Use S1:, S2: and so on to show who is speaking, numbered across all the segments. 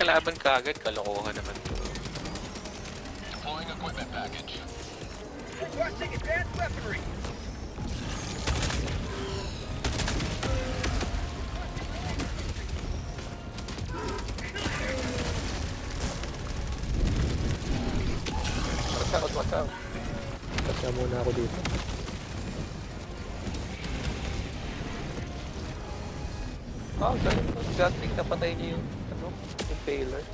S1: kalaban ka agad, kalokohan naman.
S2: Deploying equipment package.
S3: Requesting advanced weaponry.
S4: Watch out. Tapos na muna ako dito.
S5: Oh, galing. Gatling, napatay niyo yung, impaler.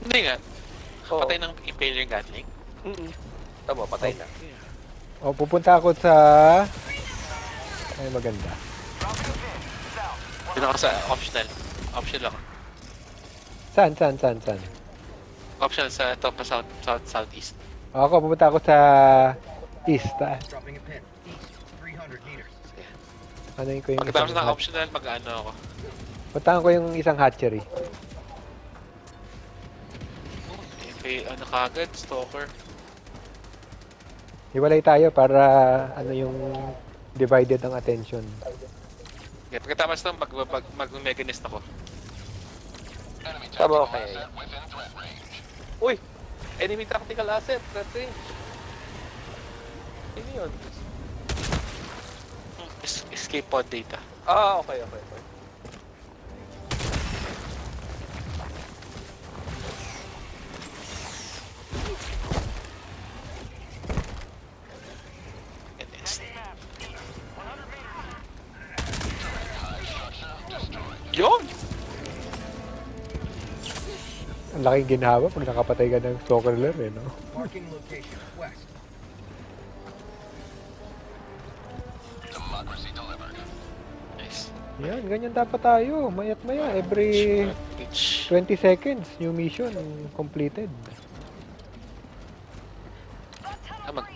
S1: Hindi nga.
S5: Oo.
S1: Patay ng Impaler Gatling.
S5: Tama, patay na.
S4: O, pupunta ako sa... Ay, maganda.
S1: Doon ako sa optional. Optional ako.
S4: Saan?
S1: Optional sa top pa southeast.
S4: Ako, pupunta ako sa east.
S3: Dropping a pin. East, 300 meters.
S4: Ano yung ko yung
S1: Pagkatapos
S4: isang
S1: ng optional, mag-ano ako.
S4: Puntahan ko yung isang hatchery.
S1: Ano kagad, stalker.
S4: Hiwalay tayo para ano yung divided ang attention.
S1: Yeah, pagkatapos ng mag-meganist ako.
S2: Enemy
S5: Tama,
S2: tactical
S5: okay.
S2: asset within threat range.
S5: Uy! Enemy tactical asset, threat range. Ano yun?
S1: Escape pod data.
S5: Ah, okay.
S1: Yun!
S4: Ang laking ginhawa pag nakapatay ka ng stalker eh, no?
S3: Marking location, west.
S2: Democracy delivered.
S1: Nice.
S4: Yan, ganyan dapat tayo. Mayat maya. Every
S1: Bitch.
S4: 20 seconds, new mission completed.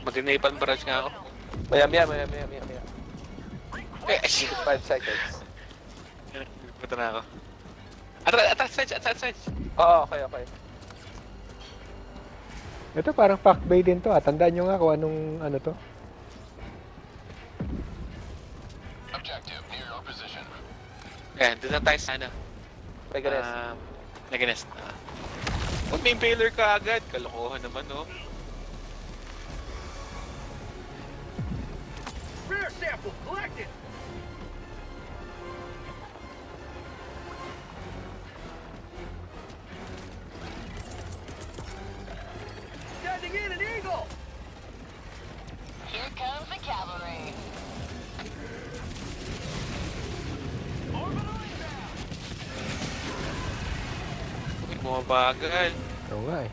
S1: Mag-enable barrage nga ako.
S5: Maya.
S1: Eh,
S5: 5 seconds.
S1: punta na ako. Attach sides!
S5: Oo, okay.
S4: Ito parang pack bay din to. Tandaan nyo nga kung anong ano to.
S2: Objective near your position.
S1: Ayan, doon na tayo sa ano.
S5: Meganist.
S1: Meganist. Huwag may impaler ka agad. Kalokohan naman, no?
S3: Rear sample collected. Sending in an eagle.
S6: Here comes the cavalry.
S1: Huwag bumabagal.
S4: Oo nga eh.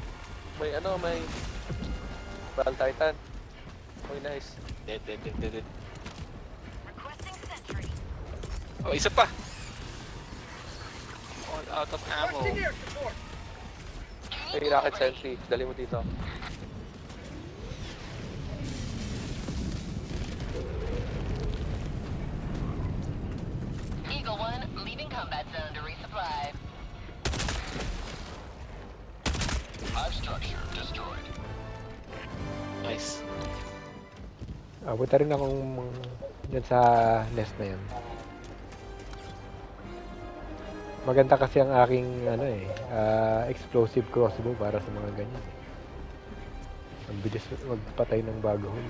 S5: May Bal Titan. Uy, nice.
S1: Dead.
S6: Requesting sentry.
S1: Oh, isa pa! All out of ammo.
S3: Requesting air support.
S5: May rocket sentry. Dali mo dito.
S6: Eagle 1 leaving combat zone to resupply.
S2: Hive structure destroyed.
S1: Nice.
S4: Punta rin akong dyan sa nest na yan. Maganda kasi ang aking explosive crossbow para sa mga ganyan. Ang bilis magpatay ng bagoon.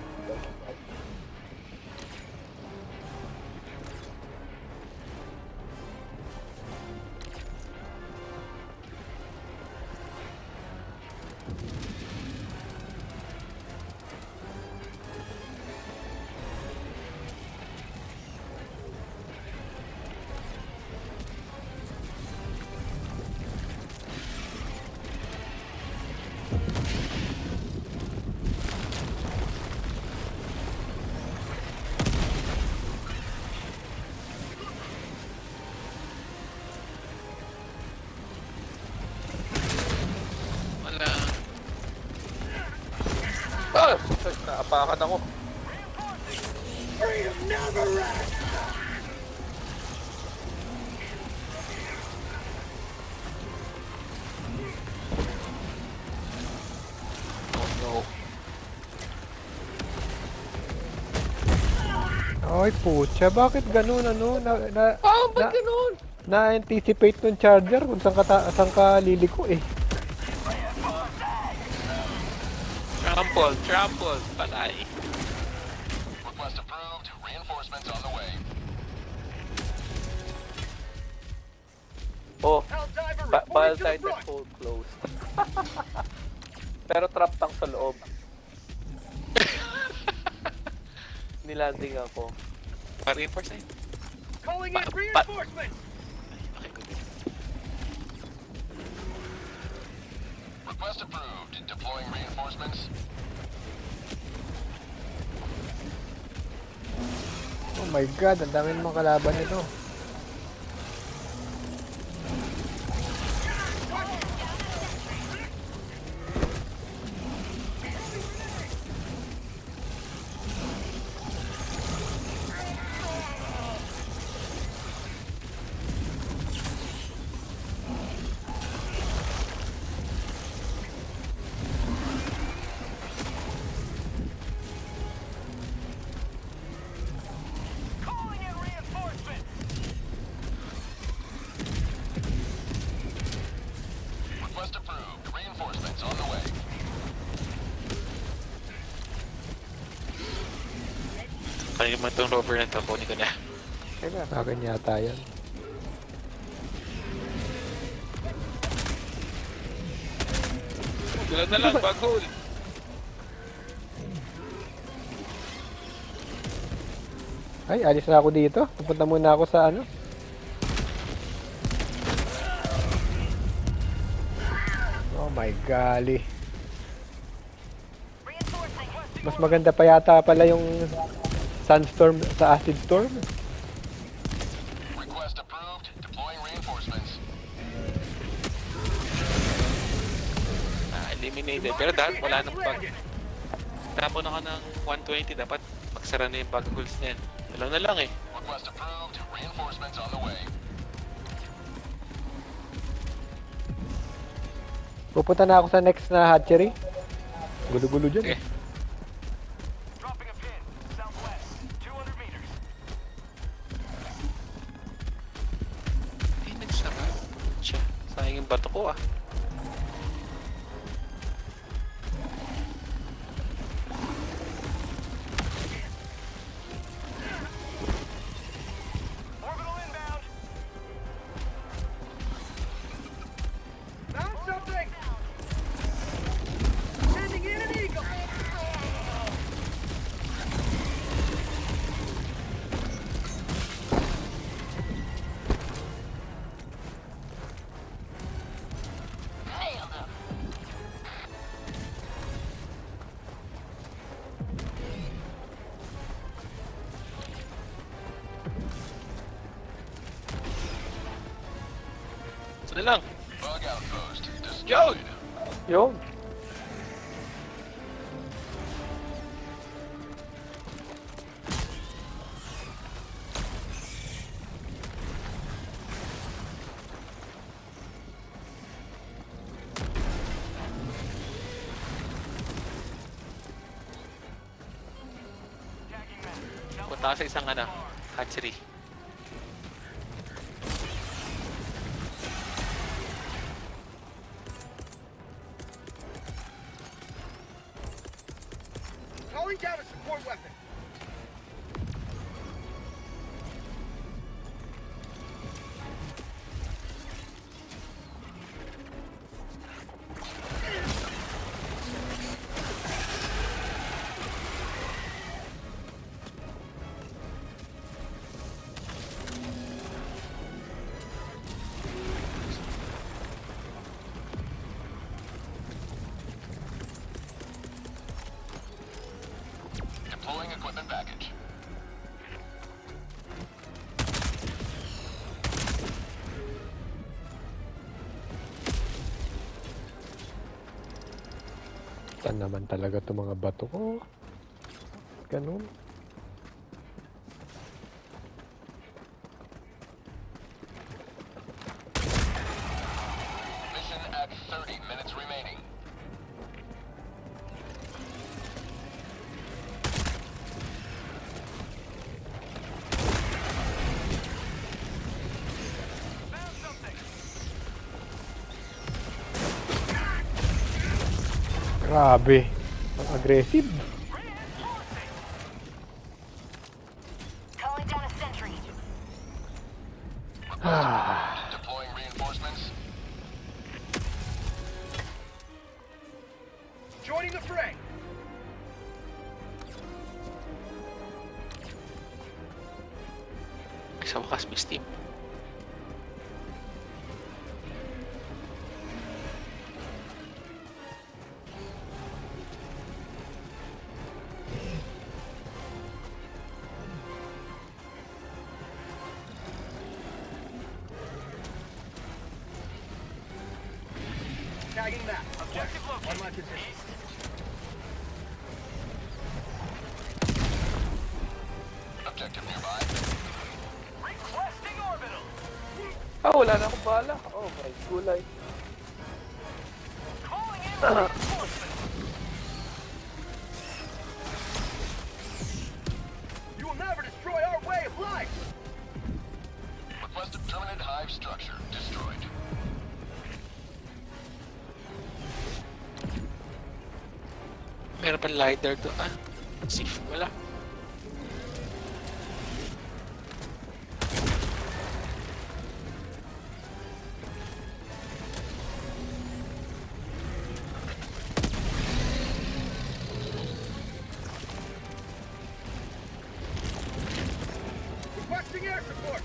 S1: Wala.
S5: Ah! Naapakan ako.
S3: Freedom never rests.
S1: Oh no.
S4: Ay putya, bakit ganun ano?
S5: Ba't ganun?
S4: na-anticipate ng charger kung saan ka liliko eh.
S1: Trample, patay.
S2: Request approved. Reinforcements on the way.
S5: Oh,
S3: Helldiver
S5: Bile
S3: reporting to the
S5: Titan
S3: front.
S5: hold closed. Pero trap tank sa loob. Nilanding ako.
S1: Pa-reinforce na yun.
S3: Calling in
S1: Ba-
S3: reinforcements.
S1: Okay, good.
S2: Request approved. Deploying reinforcements.
S4: Oh my god, ang dami namang kalaban nito.
S3: Calling in reinforcements.
S2: Request approved. Reinforcements on the way.
S1: Kaya mo itong rover na ito, kunin ko na.
S4: Kaya sa akin yata yan.
S1: Dala na lang, bag hole.
S4: Ay, alis na ako dito. Pupunta muna ako sa ano. Oh my golly.
S6: Reinforcing.
S4: Mas maganda pa yata pala yung Sandstorm sa Acid Storm.
S2: Request approved. Deploying reinforcements.
S1: Eliminated. Pero dahil wala nang bug. Tapon ako ng 120, dapat magsara na yung bug holes na yan. Alam na lang eh.
S2: Request approved. Reinforcements on the way.
S4: Pupunta na ako sa next na hatchery. Gulo-gulo dyan.
S1: Sige.
S3: Dropping a pin. Southwest. 200 meters.
S1: Ay, nagsara. Siya, sayang yung bato ko ah.
S3: Orbital inbound. Found something. Sending in an eagle.
S6: Nailed him.
S1: Ito na lang.
S2: Bug outpost.
S1: Yo!
S2: Destroyed.
S5: Yun.
S1: Punta ka sa isang ano, hatchery.
S3: Calling down a support weapon.
S2: Deploying equipment package.
S4: Saan naman talaga itong mga bato ko? Ganun.
S2: Mission at 30 minutes remaining.
S4: Grabe. Ang aggressive.
S6: Calling down a sentry.
S2: Deploying reinforcements.
S3: Joining the fray.
S1: Sa wakas, may steam.
S3: Tagging map. Objective located. On my position.
S2: Objective nearby.
S3: Requesting orbital.
S5: Ah, wala na akong bala. Oh my gulay.
S3: Calling in reinforcements. You will never destroy our way of life.
S2: Requested permanent hive structure destroyed.
S1: Meron pa lighter to. Ah, safe. Wala.
S3: Requesting air support.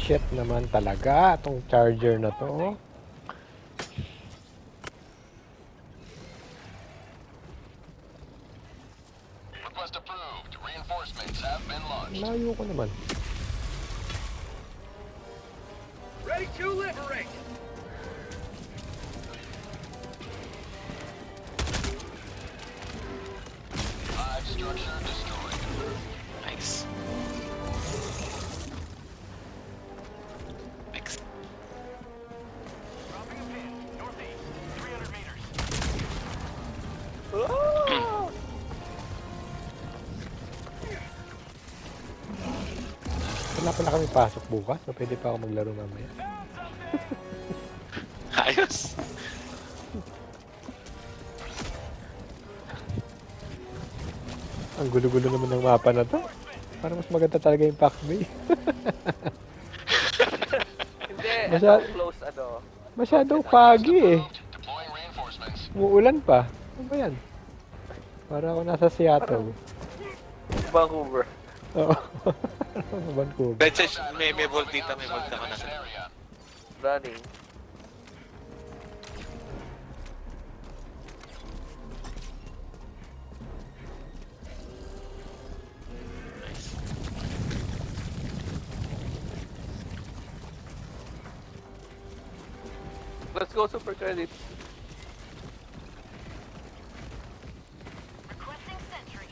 S4: Shit naman talaga. Itong charger na to. Oh.
S2: Request approved. Reinforcements have been launched.
S4: Layo ko naman.
S3: Ready to liberate.
S2: Hive structure destroyed.
S1: Nice. Next.
S3: Dropping a pin. Northeast. 300 meters.
S5: Ah!
S4: Wala pala kami pasok bukas. So pwede pa ako maglaro mamaya.
S1: Ayos.
S4: Ang gulo-gulo naman ng mapa na to. Parang mas maganda talaga yung Pax Bay.
S5: Hindi,
S4: Masya-
S5: ano, close ano.
S4: Masyadong foggy eh.
S2: Deploying reinforcements.
S4: Umuulan pa. Ano ba yan? Para ako nasa Seattle.
S5: Vancouver.
S4: Oo. Vancouver.
S1: Red Church, may vault dito. May vault ako na.
S2: Area.
S5: Running.
S1: Nice.
S5: Let's go super credits.
S6: Requesting sentry.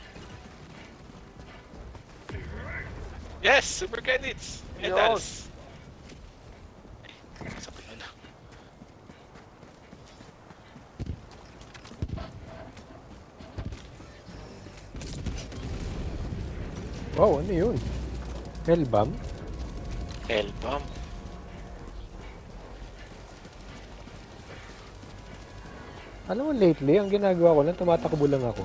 S1: Yes! Super credits! Medals! Sa pala.
S4: Wow, ano yun? Hellbomb?
S1: Hellbomb.
S4: Alam mo, lately, ang ginagawa ko lang, tumatakbo lang ako.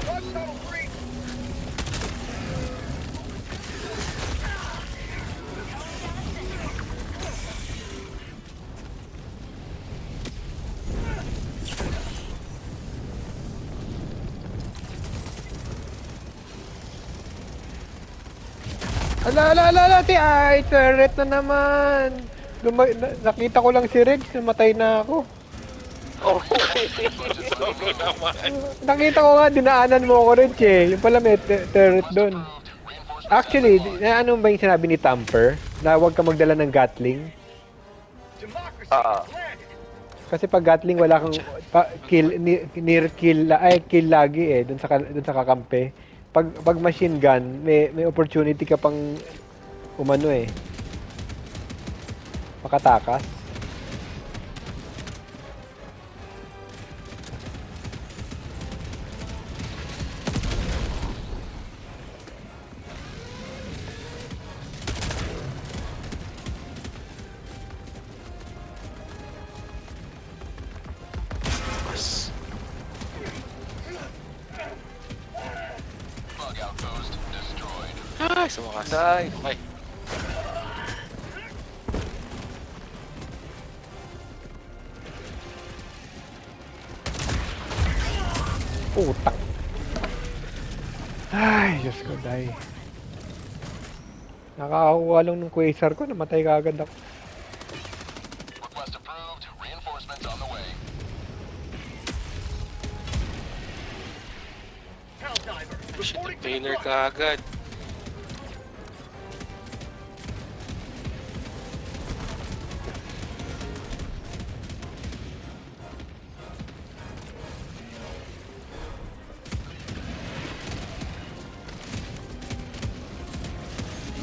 S3: One tunnel free.
S4: Ala, ay, turret na naman! Nakita ko lang si Rex, namatay na ako.
S5: Oh,
S1: Solo naman.
S4: Nakita ko nga, dinaanan mo ako Rex eh. Yung pala may turret doon. Actually, ano ba yung sinabi ni Tamper? na huwag ka magdala ng Gatling.
S3: Democracy
S5: Ah.
S3: has landed.
S4: Kasi pag Gatling wala kang near kill kill lagi eh dun sa kakampi. Pag machine gun, may opportunity ka pang umano eh. Makatakas.
S1: Mas.
S2: Bug outpost destroyed.
S1: Ay, sumakas.
S5: Nice.
S1: Okay.
S4: Putak. Ay, Diyos ko, dahil. Nakakakuha lang ng quasar ko, namatay ka agad ako.
S2: Request approved. Reinforcements on the way.
S3: Helldiver,
S1: Shit,
S3: reporting to the
S1: failure
S3: front.
S1: ka agad.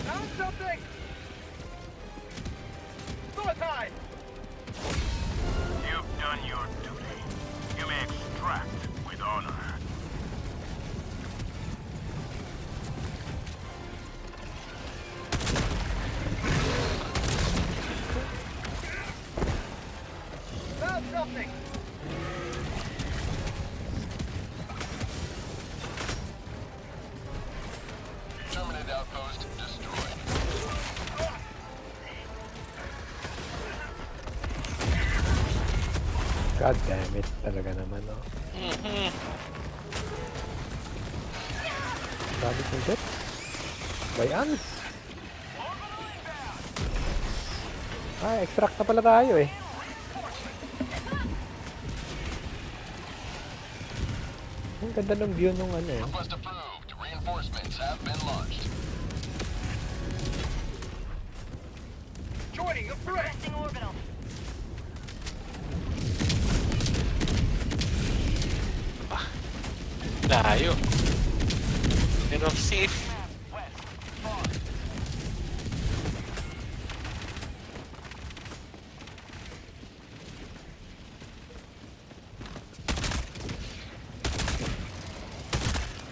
S3: Found something! Suicide!
S7: You've done your duty. You may extract with honor.
S3: Found something!
S2: Terminated outpost destroyed.
S4: God damn it, talaga naman, oh. Sabi kong jet. Bayan. Ay, extract na pala tayo eh. Ang ganda ng view nung ano eh.
S2: Request approved. Reinforcements have been launched.
S3: Joining the fray!
S6: Pressing orbital.
S1: Layo. Pero safe.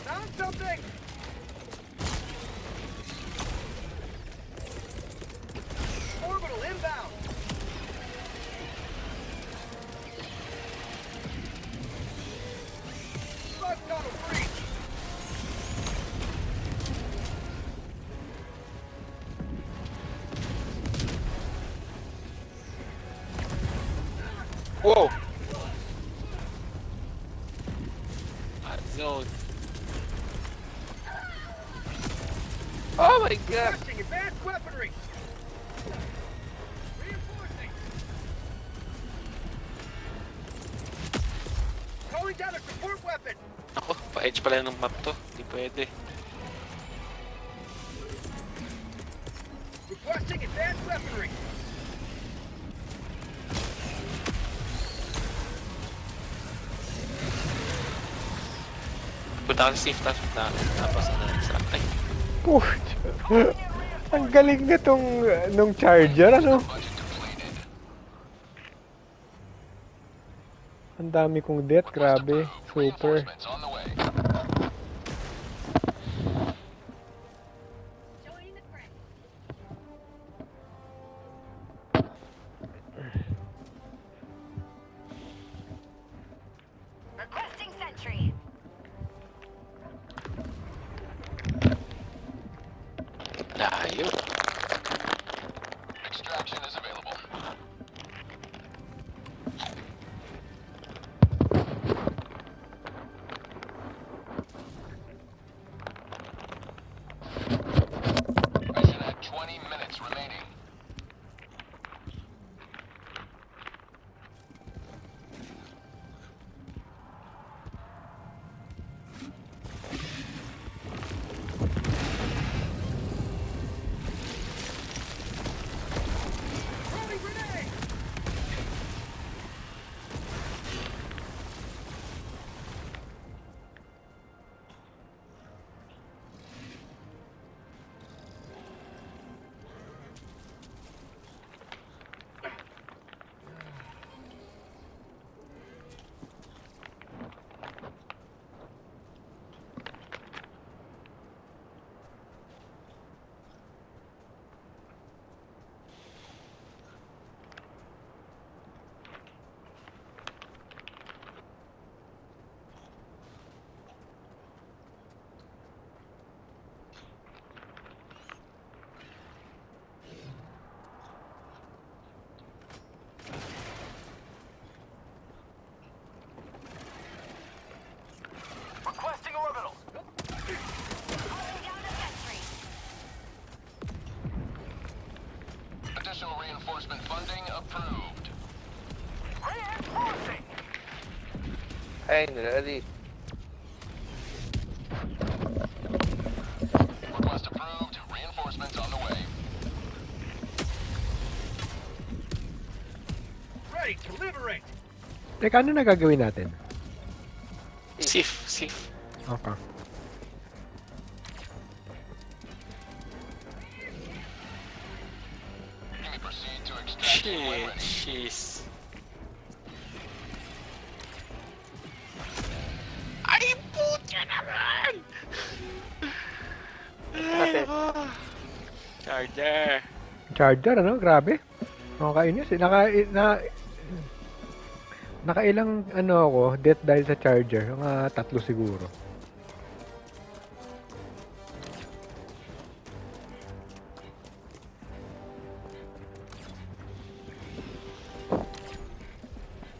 S3: Found something! Orbital inbound! Bug tunnel breach!
S1: Whoa! Hot zone.
S5: Oh my god.
S3: Requesting advanced weaponry! Reinforcing! Calling down a support weapon!
S1: Ako, pa-edge pala ng map to. Hindi pwede.
S3: Requesting advanced weaponry!
S1: Punta ka sa safe tapos na-extract. Ay,
S4: Puh! Ang galing na tong nung charger, ano?
S2: Budget depleted.
S4: Ang dami kong death, grabe. Super.
S2: Reinforcements on the way.
S6: Joining the fray. Requesting sentry.
S1: layo.
S2: Extraction is available. Mission at 20 minutes remaining.
S5: Finally.
S2: Request approved. Reinforcements on the way.
S3: Ready to liberate.
S4: Teka, ano na gagawin natin?
S1: Sif, sif.
S4: Okay.
S2: You may proceed to extraction when
S1: Shit,
S2: ready.
S1: jeez. Ay, puta naman! Ay, ako. Charger.
S4: Charger, ano? Grabe. Nakakainis eh. Nakailang ano ako, death dahil sa charger. Mga 3 siguro.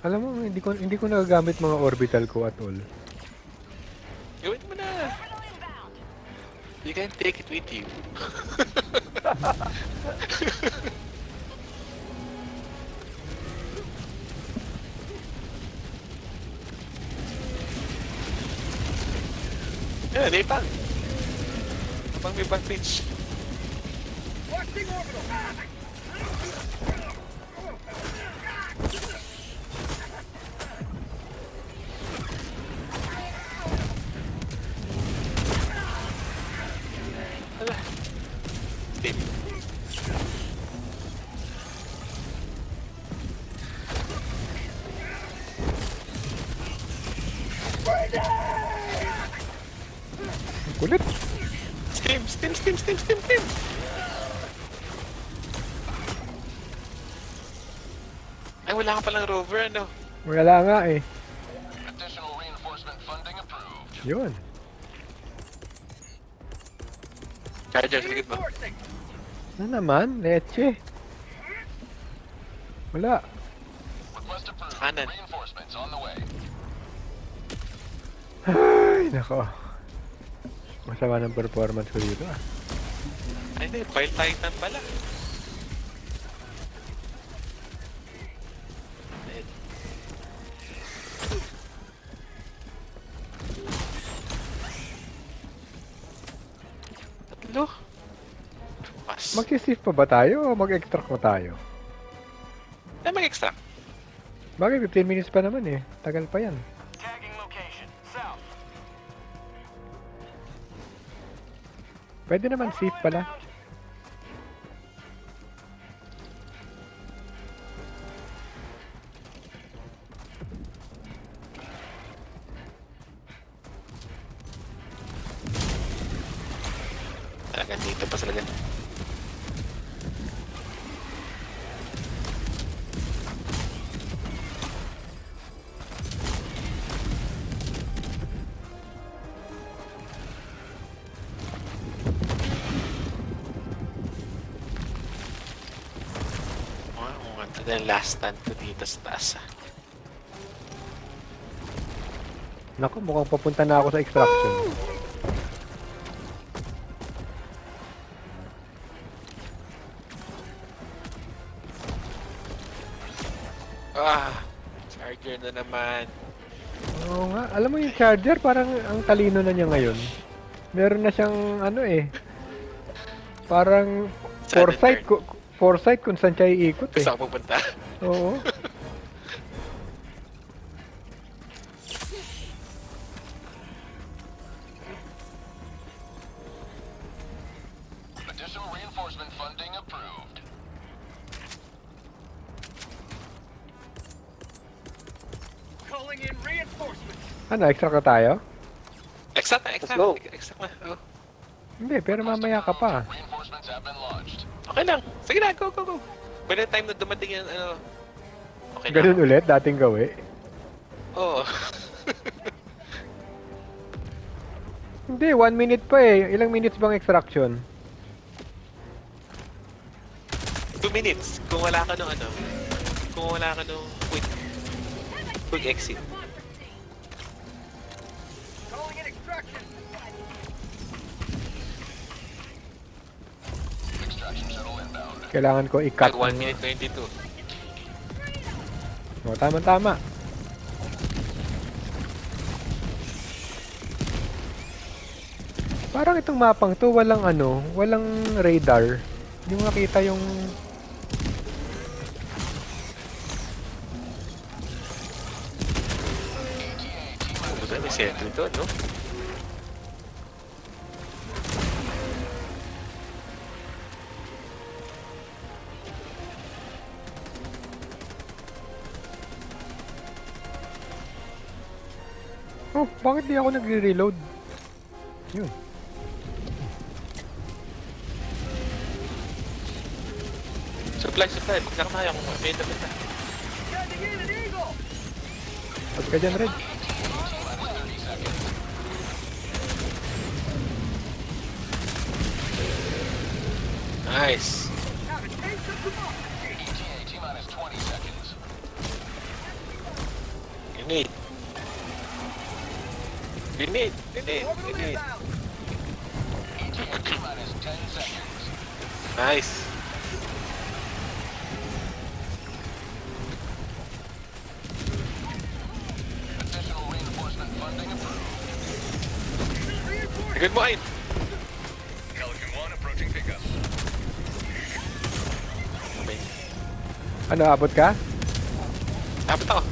S4: Alam mo, hindi ko nagagamit mga orbital ko at all.
S1: Gawin mo na.
S6: Orbital inbound.
S1: You can take it with you. Yan, may pang. Habang may back pitch.
S3: Watching orbital.
S1: Steam.
S4: Kulit.
S1: Steam, steam, steam, steam, steam, steam. Ay, wala ka palang rover, ano?
S4: Wala nga eh.
S2: Additional reinforcement funding approved.
S4: Yun.
S1: Charger sa likod mo.
S3: Reinforcing.
S4: Ano naman? Leche. Wala.
S2: Request approved.
S1: Kanan.
S2: Reinforcements on the way.
S4: Ay, nako. Masama ng performance ko dito ah.
S1: Ay, hindi. File Titan pala. Tatlo. Mas.
S4: Mag-save pa ba tayo o mag-extract pa tayo?
S1: Ay, mag-extract.
S4: Bagay, 15 minutes pa naman eh. Tagal pa yan.
S7: Tagging location. South.
S4: Pwede naman save pala.
S1: Talagang dito pa talaga. Wow, ang ganda ng last stand ko dito sa taas.
S4: Naku, mukhang papunta na ako sa extraction.
S1: Ah, charger na naman.
S4: Oo nga, alam mo yung charger, parang ang talino na niya ngayon. Meron na siyang ano eh. Parang
S1: Sudden
S4: foresight kung saan siya iikot eh.
S1: Gusto ko pupunta.
S4: Oo.
S2: Additional reinforcement funding approved.
S3: Calling in reinforcements.
S4: Ano, extract na tayo?
S1: Exact na, exact.
S5: Let's go.
S1: Exact na. Oh.
S4: Hindi, pero mamaya ka pa.
S2: Reinforcements have been launched.
S1: Okay lang. Sige na, go, go, go. By the time na dumating yung ano. Okay na.
S4: Ganun ulit, dating gawi.
S1: Oo.
S4: Hindi, 1 minute pa eh. Ilang minutes bang extraction?
S1: 2 minutes. Kung wala ka nung ano. Kung wala ka nung quick exit.
S3: Calling in extraction.
S2: Extraction shuttle inbound.
S4: Kailangan ko i-cut.
S1: Tag 1 minute 22.
S4: O, tama-tama. Parang itong mapang to, walang ano, walang radar. Hindi mo makita yung...
S1: Kumbaga, may sentry to, no?
S4: Oh, bakit di ako nagre-reload? Yun.
S1: Supply. Magsak tayo kung may damit na.
S3: Sending in an eagle!
S4: Pag ka dyan, Red.
S1: Nice.
S3: Have a taste of democracy!
S2: ETA T-minus 20 seconds.
S1: Grenade.
S3: Orbital
S1: Grenade.
S3: inbound!
S2: ETA T-minus 10 seconds.
S1: Nice.
S2: Additional reinforcement funding approved.
S1: Good mo, Ain.
S2: Pelican 1 approaching pickup.
S1: Okay.
S4: Ano, abot ka?
S1: Dapat ako.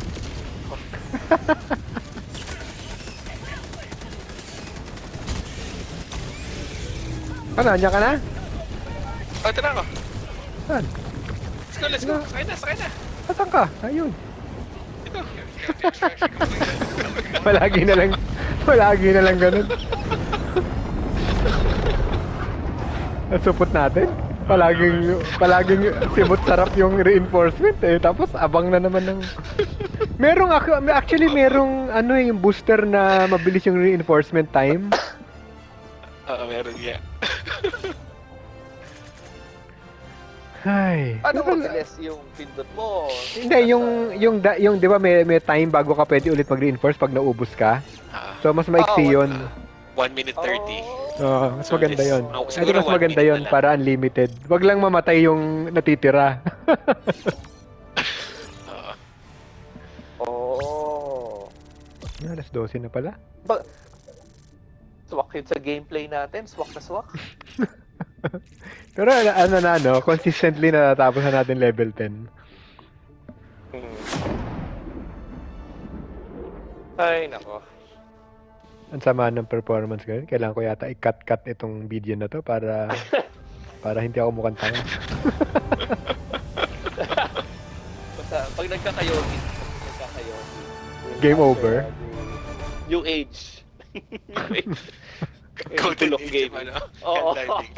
S4: Ano, andyan ka na?
S1: Oh, ito na ako.
S4: Saan?
S1: Let's go. Sakay na.
S4: Saan ka? Ayun.
S1: Ito.
S4: Palagi na lang ganun. Nasupot natin. Palaging simot sarap yung reinforcement eh. Tapos abang na naman ng... Actually merong ano yung booster na mabilis yung reinforcement time.
S1: Oo, meron nga.
S4: Ay.
S5: Paano mabilis yung pindot mo?
S4: Hindi, yung 'di ba may time bago ka pwede ulit mag-reinforce pag naubos ka. So mas maiksi
S5: Oh,
S4: 'yun.
S1: 1 minute 30.
S4: Mas maganda 'yon.
S1: Oh,
S4: I think
S1: siguro
S4: mas
S1: 1
S4: maganda
S1: minute
S4: 'yon
S1: na lang.
S4: para unlimited. Wag lang mamatay yung natitira.
S5: Oh.
S4: Alas 12 na pala.
S5: Swak yun sa gameplay natin. Swak na swak.
S4: Pero ano na no, consistently natatapos na natin level 10.
S5: Ay, nako.
S4: Ang sama ng performance ngayon. Kailangan ko yata i-cut itong video na to para hindi ako mukhang tanga.
S5: Basta, pag nagkakayogi.
S4: Game over.
S5: New age.
S1: Golden
S5: Tulok
S1: Age
S5: game.
S1: yung ano.
S5: Oo.
S1: Handlighting.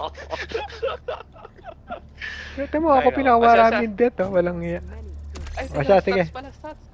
S4: Ito mo ako
S5: Ay, no.
S4: pinakawaraming death, oh. Walang iya.
S5: Ay,
S4: O siya, sige.
S5: stats pala, stats.